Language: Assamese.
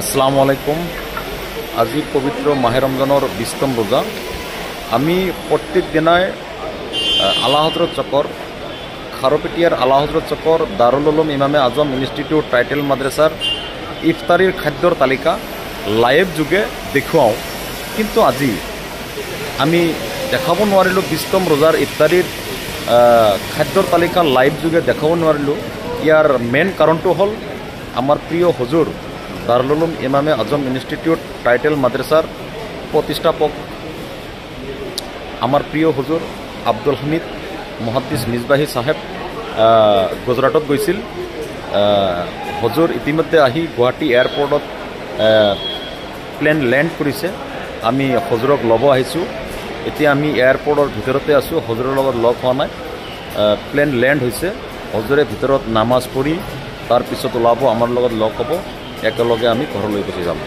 আসসালামু আলাইকুম। আজি পবিত্র মাহে রমজানের 20তম রোজা। আমি প্রত্যেক দিনায় আলা হজরত চকর খারোপেটিয়ার আলা হজরত চকর দারুল উলুম ইমামে আজম ইনস্টিটিউট টাইটেল মাদ্রাসার ইফতারির খাদ্যর তালিকা লাইভ যুগে দেখুৱাওঁ, কিন্তু আজি আমি দেখাব নোৱাৰিলোঁ। 20তম ৰোজাৰ ইফতাৰিৰ খাদ্যৰ তালিকা লাইভ যুগে দেখাব নোৱাৰিলোঁ। ইয়ার মেইন কারণটো হল আমার প্রিয় হুজুর দারুল উলুম ইমামে আজম ইনস্টিটিউট টাইটেল মাদ্রাসার প্রতিষ্ঠাপক আমার প্রিয় হুজুর আব্দুল হামিদ মুহাদ্দিস মিজবাহী সাহেব গুজরাটত গৈছিল। হুজুর ইতিমধ্যে আহি গুৱাহাটী এয়াৰপোৰ্টত প্লেন ল্যান্ড কৰিছে। আমি হুজুৰক লব আহিছোঁ। এতিয়া আমি এয়াৰপোৰ্টৰ ভিতৰতে আছোঁ, হুজুৰৰ লগত লগ হোৱা নাই। প্লেন ল্যান্ড হৈছে, হুজুৰে ভিতৰত নামাজ পঢ়ি তাৰ পিছত ওলাব, আমাৰ লগত লগ হ'ব, একেলগে আমি ঘৰলৈ গুচি যাম।